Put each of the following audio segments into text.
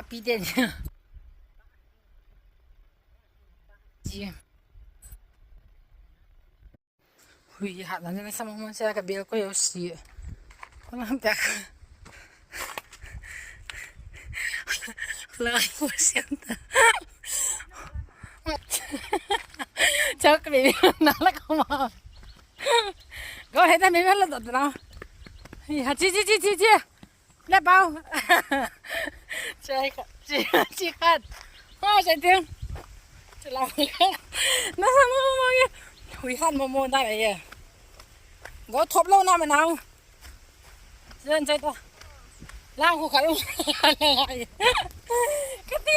逼点你。会下，咱那什么现在个别个有事，可能别个，来我想的，叫个别拿了个嘛，我还在那边了的呢，哎呀，去，来包，这看，我在听，这老个，那什么么。会喊么么ได้เลย我ทบเล่าหน้ามันเอาเดินใจตัวล่างหัวขาลงอะไรก็ตี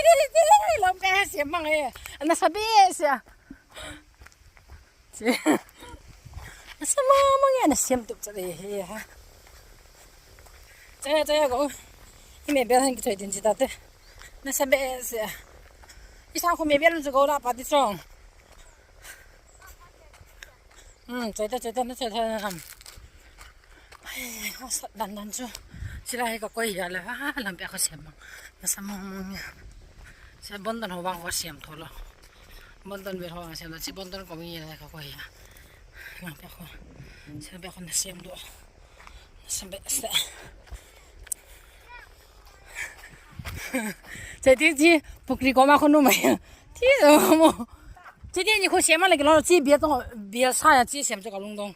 ลมแกเสียมั่งเลยอันนั้นสบายเสียสมองมั่งเนี่ยนะเสียมตุกจะเลยฮะใจก็ที่ไม่เบี้ยทันกิจวัตรจิตตาเต้นั่นสบายเสียอีสานคนไม่เบี้ยรู้สึกว่าปฏิสองใจเต้那哎我说难住起来个鬼呀了啊那边个什么那什么呀现在本地好帮我嫌脱了本地别好现在基本都搞没那个鬼呀那边个现在别个那嫌多那别是这天不给搞嘛可能没天什么今天你可嫌嘛那个老几别动别啥呀几嫌这个隆咚